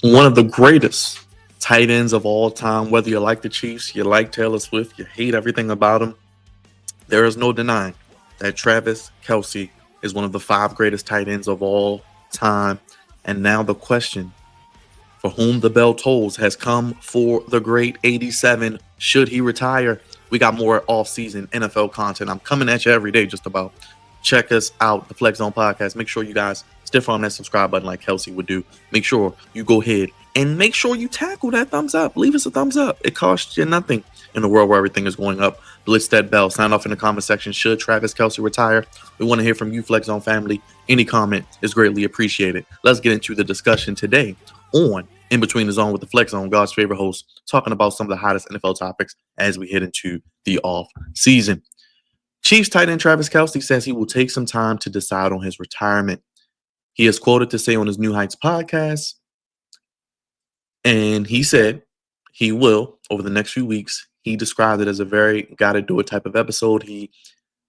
one of the greatest tight ends of all time. Whether you like the Chiefs, you like Taylor Swift, you hate everything about him, there is no denying that Travis Kelce is one of the five greatest tight ends of all time. And now the question for whom the bell tolls has come for the great 87. Should he retire? We got more off-season NFL content. I'm coming at you every day just about. Check us out, the Flex Zone Podcast. Make sure you guys stiff on that subscribe button like Kelce would do. Make sure you go ahead and make sure you tackle that thumbs up. Leave us a thumbs up. It costs you nothing in a world where everything is going up. Blitz that bell. Sign off in the comment section. Should Travis Kelce retire? We want to hear from you, Flex Zone family. Any comment is greatly appreciated. Let's get into the discussion today on In Between the Zone with the Flex Zone, God's favorite host, talking about some of the hottest NFL topics as we head into the off season. Chiefs tight end Travis Kelce says he will take some time to decide on his retirement. He is quoted to say on his New Heights podcast, and he said he will over the next few weeks. He described it as a very gotta do it type of episode. He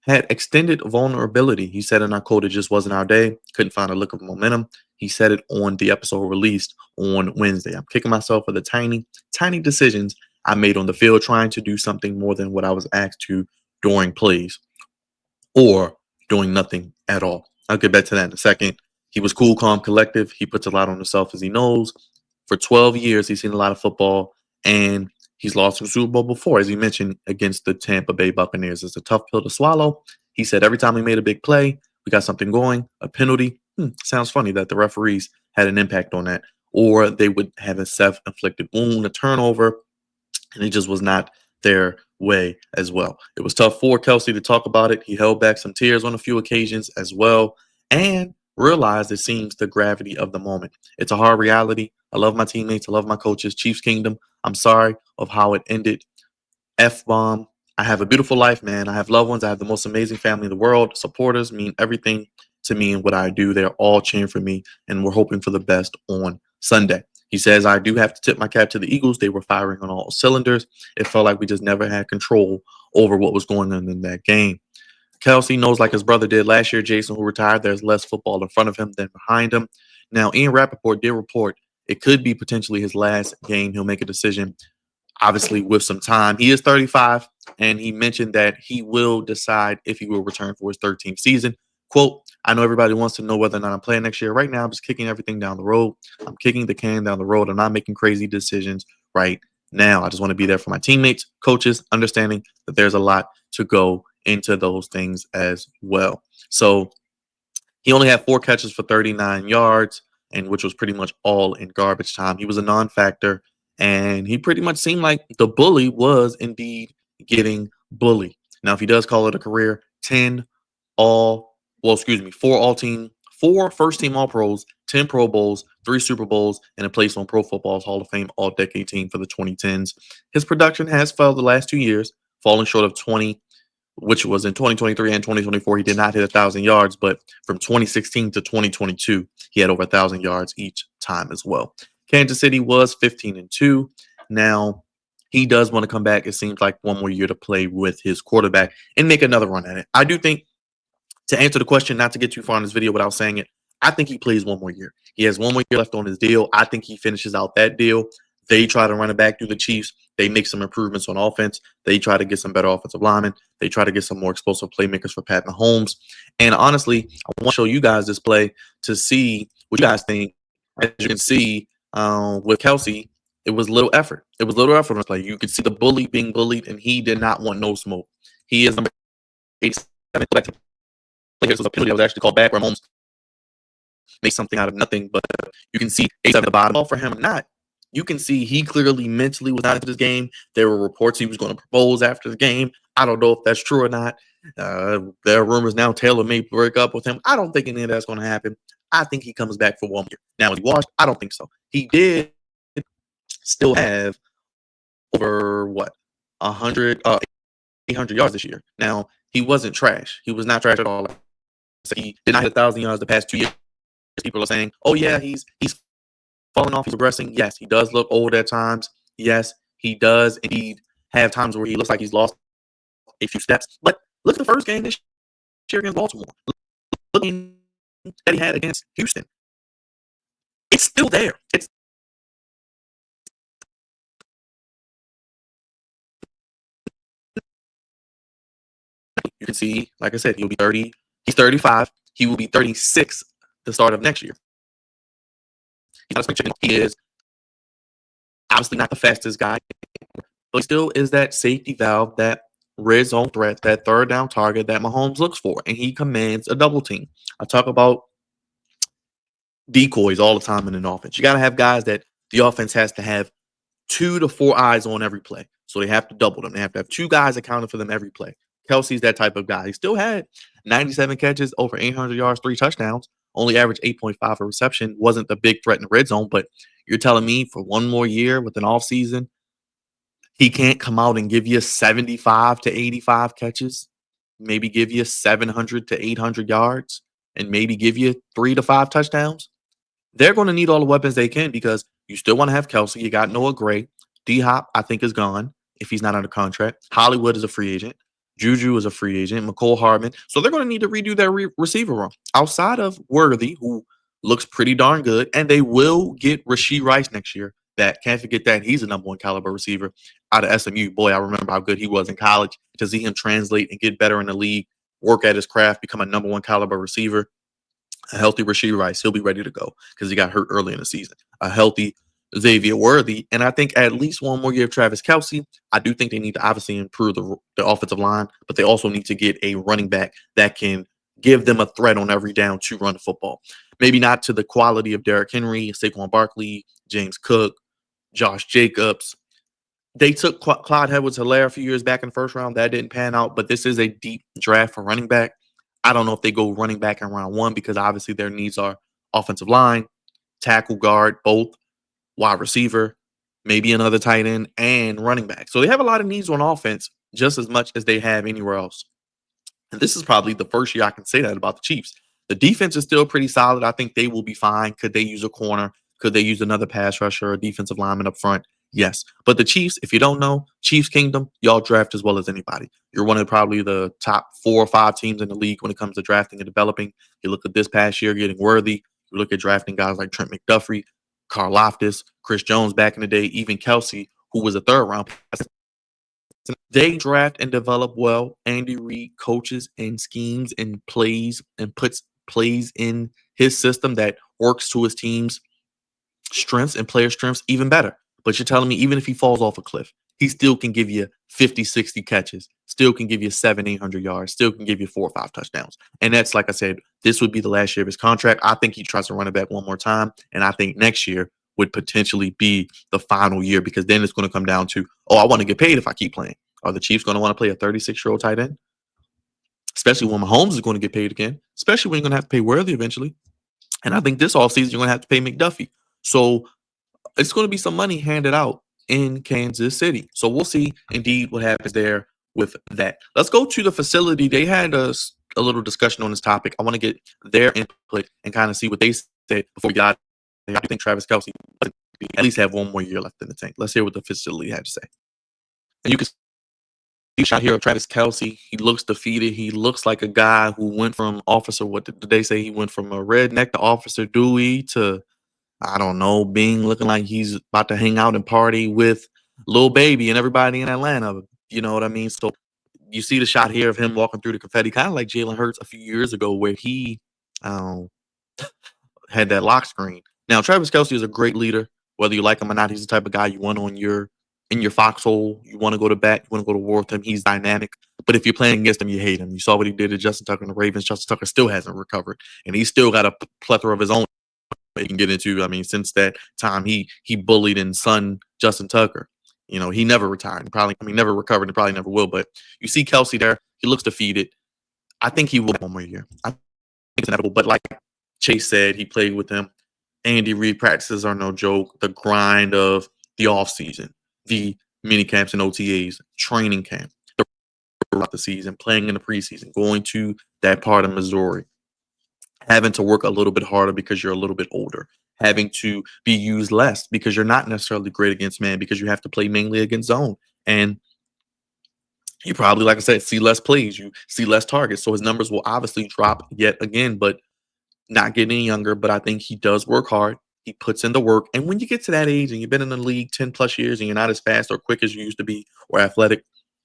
had extended vulnerability. He said, and I quote, it just wasn't our day. Couldn't find a lick of momentum. He said it on the episode released on Wednesday. I'm kicking myself for the tiny decisions I made on the field, trying to do something more than what I was asked to during plays or doing nothing at all. I'll get back to that in a second. He was cool, calm, collective. He puts a lot on himself, as he knows. For 12 years, he's seen a lot of football, and he's lost to the Super Bowl before, as he mentioned, against the Tampa Bay Buccaneers. It's a tough pill to swallow. He said every time we made a big play, we got something going, a penalty. Sounds funny that the referees had an impact on that, or they would have a self-inflicted wound, a turnover, and it just was not their way as well. It was tough for Kelce to talk about it. He held back some tears on a few occasions as well, and realized, it seems, the gravity of the moment. It's a hard reality. I love my teammates. I love my coaches. Chiefs Kingdom, I'm sorry of how it ended. F-bomb. I have a beautiful life, man. I have loved ones. I have the most amazing family in the world. Supporters mean everything to me and what I do. They're all cheering for me, and we're hoping for the best on Sunday. He says, I do have to tip my cap to the Eagles. They were firing on all cylinders. It felt like we just never had control over what was going on in that game. Kelce knows, like his brother did last year, Jason, who retired, there's less football in front of him than behind him. Now, Ian Rappaport did report it could be potentially his last game. He'll make a decision, obviously, with some time. He is 35, and he mentioned that he will decide if he will return for his 13th season. Quote, I know everybody wants to know whether or not I'm playing next year. Right now, I'm just kicking everything down the road. I'm kicking the can down the road. I'm not making crazy decisions right now. I just want to be there for my teammates, coaches, understanding that there's a lot to go into those things as well. So he only had 4 catches for 39 yards, and which was pretty much all in garbage time. He was a non-factor, and he pretty much seemed like the bully was indeed getting bullied. Now, if he does call it a career, 10 all, well, excuse me, 4 first team All Pros, 10 Pro Bowls, 3 Super Bowls, and a place on Pro Football's Hall of Fame All Decade team for the 2010s. His production has fell the last 2 years, falling short of 20, which was in 2023 and 2024. He did not hit 1,000 yards, but from 2016 to 2022, he had over 1,000 yards each time as well. Kansas City was 15-2. Now, he does want to come back. It seems like one more year to play with his quarterback and make another run at it. I do think, to answer the question, not to get too far in this video without saying it, I think he plays one more year. He has one more year left on his deal. I think he finishes out that deal. They try to run it back through the Chiefs. They make some improvements on offense. They try to get some better offensive linemen. They try to get some more explosive playmakers for Pat Mahomes. And honestly, I want to show you guys this play to see what you guys think. As you can see, with Kelce, it was little effort. It was little effort on this play. You could see the bully being bullied, and he did not want no smoke. He is number 87. This was a penalty that was actually called back, where Mahomes made something out of nothing. But you can see 87 at the bottom. All for him or not, you can see he clearly mentally was not into this game. There were reports he was going to propose after the game. I don't know if that's true or not. There are rumors now Taylor may break up with him. I don't think any of that's going to happen. I think he comes back for 1 year. Now, is he washed? I don't think so. He did still have over, 100, 800 yards this year. Now, he wasn't trash. He was not trash at all. He did not hit 1,000 yards the past 2 years. People are saying, oh, yeah, he's falling off, he's progressing. Yes, he does look old at times. Yes, he does indeed have times where he looks like he's lost a few steps. But look at the first game this year against Baltimore. Looking that he had against Houston. It's still there. It's You can see, like I said, he'll be 30. He's 35. He will be 36 the start of next year. He's not a spring chicken. He is obviously not the fastest guy, but he still is that safety valve, that red zone threat, that third down target that Mahomes looks for, and he commands a double team. I talk about decoys all the time in an offense. You got to have guys that the offense has to have 2 to 4 eyes on every play. So they have to double them. They have to have 2 guys accounting for them every play. Kelce's that type of guy. He still had 97 catches, over 800 yards, 3 touchdowns, only averaged 8.5 a reception. Wasn't the big threat in the red zone, but you're telling me for one more year with an offseason, he can't come out and give you 75 to 85 catches, maybe give you 700 to 800 yards, and maybe give you 3 to 5 touchdowns? They're going to need all the weapons they can because you still want to have Kelce. You got Noah Gray. D Hop, I think, is gone if he's not under contract. Hollywood is a free agent. Juju is a free agent. McCole Hardman. So they're going to need to redo their receiver room. Outside of Worthy, who looks pretty darn good, and they will get Rashee Rice next year. That can't forget that he's a #1 caliber receiver out of SMU. Boy, I remember how good he was in college. To see him translate and get better in the league, work at his craft, become a #1 caliber receiver. A healthy Rashee Rice, he'll be ready to go because he got hurt early in the season. A healthy Xavier Worthy, and I think at least one more year of Travis Kelce. I do think they need to obviously improve the offensive line, but they also need to get a running back that can give them a threat on every down to run the football. Maybe not to the quality of Derrick Henry, Saquon Barkley, James Cook, Josh Jacobs. They took Clyde Edwards-Helaire a few years back in the first round. That didn't pan out, but this is a deep draft for running back. I don't know if they go running back in round 1 because obviously their needs are offensive line, tackle, guard, both, wide receiver, maybe another tight end, and running back. So they have a lot of needs on offense just as much as they have anywhere else. And this is probably the first year I can say that about the Chiefs. The defense is still pretty solid. I think they will be fine. Could they use a corner? Could they use another pass rusher or defensive lineman up front? Yes. But the Chiefs, if you don't know, Chiefs Kingdom, y'all draft as well as anybody. You're one of probably the top 4 or 5 teams in the league when it comes to drafting and developing. You look at this past year getting Worthy. You look at drafting guys like Trent McDuffie, Karl Loftus, Chris Jones back in the day, even Kelce, who was a third round. They draft and develop well. Andy Reid coaches and schemes and plays and puts plays in his system that works to his team's strengths and player strengths even better. But you're telling me even if he falls off a cliff, he still can give you 50, 60 catches, still can give you 700, 800 yards, still can give you 4 or 5 touchdowns. And that's, like I said, this would be the last year of his contract. I think he tries to run it back one more time. And I think next year would potentially be the final year because then it's going to come down to, oh, I want to get paid if I keep playing. Are the Chiefs going to want to play a 36-year-old tight end? Especially when Mahomes is going to get paid again, especially when you're going to have to pay Worthy eventually. And I think this offseason, you're going to have to pay McDuffie. So it's going to be some money handed out in Kansas City. So we'll see indeed what happens there with that. Let's go to the facility. They had a little discussion on this topic. I want to get their input and kind of see what they said before we got there. I think Travis Kelce at least have one more year left in the tank. Let's hear what the facility had to say. And you can see a shot here of Travis Kelce. He looks defeated. He looks like a guy who went from officer, what did they say? He went from a redneck to Officer Dewey to, I don't know, being looking like he's about to hang out and party with Lil Baby and everybody in Atlanta. You know what I mean? So you see the shot here of him walking through the confetti, kind of like Jalen Hurts a few years ago where he um, had that lock screen. Now, Travis Kelce is a great leader. Whether you like him or not, he's the type of guy you want on in your foxhole. You want to go to bat. You want to go to war with him. He's dynamic. But if you're playing against him, you hate him. You saw what he did to Justin Tucker and the Ravens. Justin Tucker still hasn't recovered. And he's still got a plethora of his own he can get into. I mean, since that time, he bullied and sunned Justin Tucker. You know, he never retired. Never recovered and probably never will. But you see Kelce there. He looks defeated. I think he will have one more year. I think it's inevitable. But like Chase said, he played with him. Andy Reid practices are no joke. The grind of the offseason, the mini camps and OTAs, training camp, throughout the season, playing in the preseason, going to that part of Missouri, having to work a little bit harder because you're a little bit older, having to be used less because you're not necessarily great against man because you have to play mainly against zone. And you probably, like I said, see less plays, you see less targets. So his numbers will obviously drop yet again, but not getting any younger. But I think he does work hard. He puts in the work. And when you get to that age and you've been in the league 10 plus years and you're not as fast or quick as you used to be or athletic,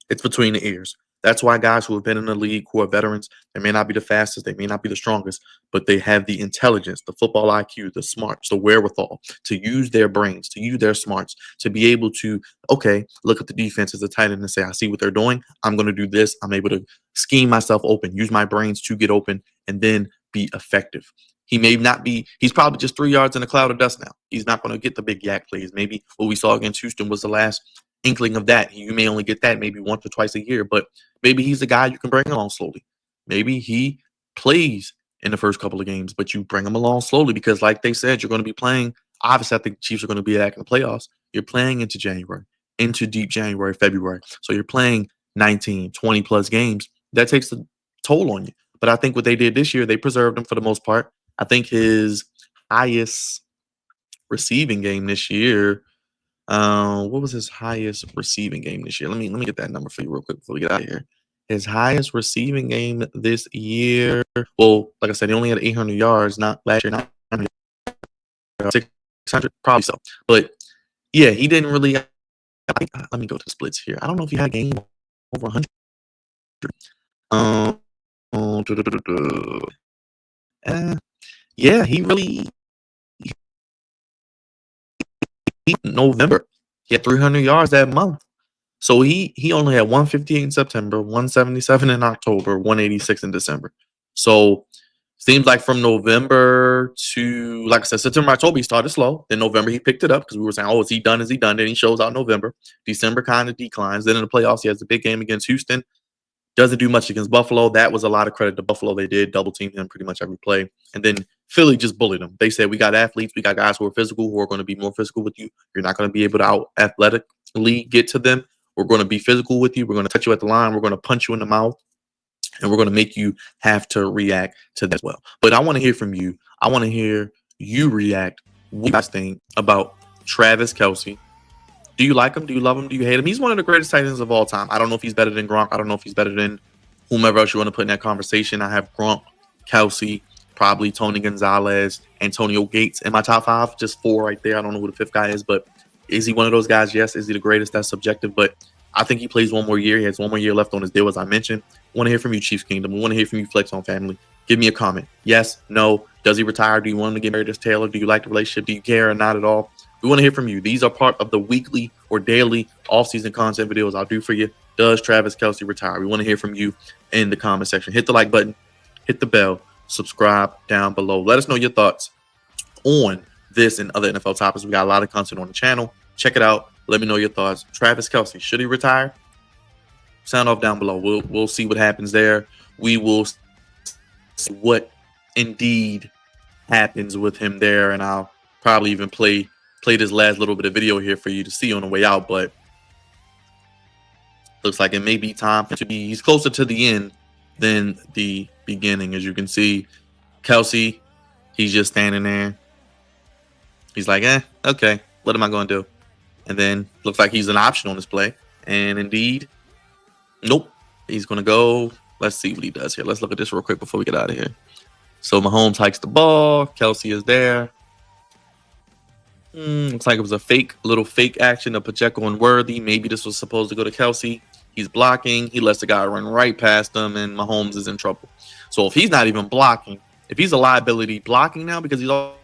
it's between the ears. That's why guys who have been in the league, who are veterans, they may not be the fastest, they may not be the strongest, but they have the intelligence, the football IQ, the smarts, the wherewithal to use their brains, to use their smarts, to be able to, okay, look at the defense as a tight end and say, I see what they're doing. I'm going to do this. I'm able to scheme myself open, use my brains to get open, and then be effective. He may not be, he's probably just 3 yards in a cloud of dust now. He's not going to get the big yak plays. Maybe what we saw against Houston was the last inkling of that. You may only get that maybe once or twice a year, but maybe he's a guy you can bring along slowly. Maybe he plays in the first couple of games, but you bring him along slowly because, like they said, you're going to be playing. Obviously, I think the Chiefs are going to be back in the playoffs. You're playing into January, into deep January, February. So you're playing 19, 20 plus games. That takes a toll on you. But I think what they did this year, they preserved him for the most part. I think his highest receiving game this year. What was his highest receiving game this year? Let me get that number for you real quick before we get out of here. His highest receiving game this year. Well, like I said, he only had 800 yards, not last year, not 600, probably so. But yeah, he didn't really. Let me go to the splits here. I don't know if he had a game over 100. Um, yeah, he really. November, he had 300 yards that month. So he only had 158 in September, 177 in October, 186 in December. So seems like from November to, like I said, September, October, he started slow. Then November, he picked it up because we were saying, oh, is he done? Is he done? Then he shows out November. December kind of declines. Then in the playoffs, he has a big game against Houston. Doesn't do much against Buffalo. That was a lot of credit to Buffalo. They did double team him pretty much every play. And then Philly just bullied him. They said, we got athletes. We got guys who are physical, who are going to be more physical with you. You're not going to be able to out athletically get to them. We're going to be physical with you. We're going to touch you at the line. We're going to punch you in the mouth. And we're going to make you have to react to that as well. But I want to hear from you. I want to hear you react. What you guys think about Travis Kelce? Do you like him? Do you love him? Do you hate him? He's one of the greatest tight ends of all time. I don't know if he's better than Gronk. I don't know if he's better than whomever else you want to put in that conversation. I have Gronk, Kelce, probably Tony Gonzalez, Antonio Gates in my top 5. Just 4 right there. I don't know who the 5th guy is, but is he one of those guys? Yes. Is he the greatest? That's subjective, but I think he plays one more year. He has one more year left on his deal, as I mentioned. I want to hear from you, Chiefs Kingdom. We want to hear from you, Flex on Family. Give me a comment. Yes, no. Does he retire? Do you want him to get married to Taylor? Do you like the relationship? Do you care or not at all? We want to hear from you. These are part of the weekly or daily off-season content videos I'll do for you. Does Travis Kelce retire? We want to hear from you in the comment section. Hit the like button. Hit the bell. Subscribe down below. Let us know your thoughts on this and other NFL topics. We got a lot of content on the channel. Check it out. Let me know your thoughts. Travis Kelce, should he retire? Sound off down below. We'll see what happens there. We will see what indeed happens with him there, and I'll probably even play this last little bit of video here for you to see on the way out. But looks like it may be time to be. He's closer to the end than the beginning, as you can see. Kelce, he's just standing there. He's like, okay, what am I going to do? And then looks like he's an option on this play. And indeed, nope, he's going to go. Let's see what he does here. Let's look at this real quick before we get out of here. So Mahomes hikes the ball. Kelce is there. Looks like it was a little fake action of Pacheco and Worthy. Maybe this was supposed to go to Kelce. He's blocking. He lets the guy run right past him, and Mahomes is in trouble. So if he's not even blocking, if he's a liability blocking now because he's all,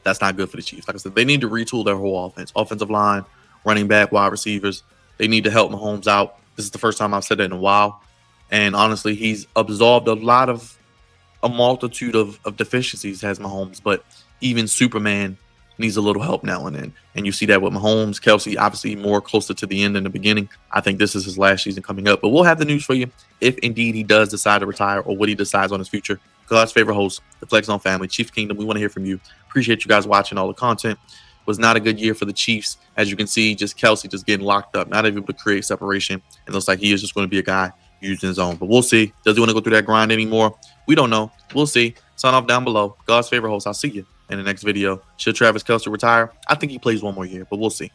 that's not good for the Chiefs. Like I said, they need to retool their whole offense. Offensive line, running back, wide receivers. They need to help Mahomes out. This is the first time I've said that in a while. And honestly, he's absolved a multitude of deficiencies, has Mahomes. But even Superman needs a little help now and then. And you see that with Mahomes. Kelce, obviously more closer to the end than the beginning. I think this is his last season coming up. But we'll have the news for you if indeed he does decide to retire or what he decides on his future. God's favorite host, the Flex on Family, Chiefs Kingdom. We want to hear from you. Appreciate you guys watching all the content. Was not a good year for the Chiefs. As you can see, just Kelce just getting locked up, not able to create separation. It looks like he is just going to be a guy using his own. But we'll see. Does he want to go through that grind anymore? We don't know. We'll see. Sign off down below. God's favorite host. I'll see you in the next video. Should Travis Kelce retire? I think he plays one more year, but we'll see.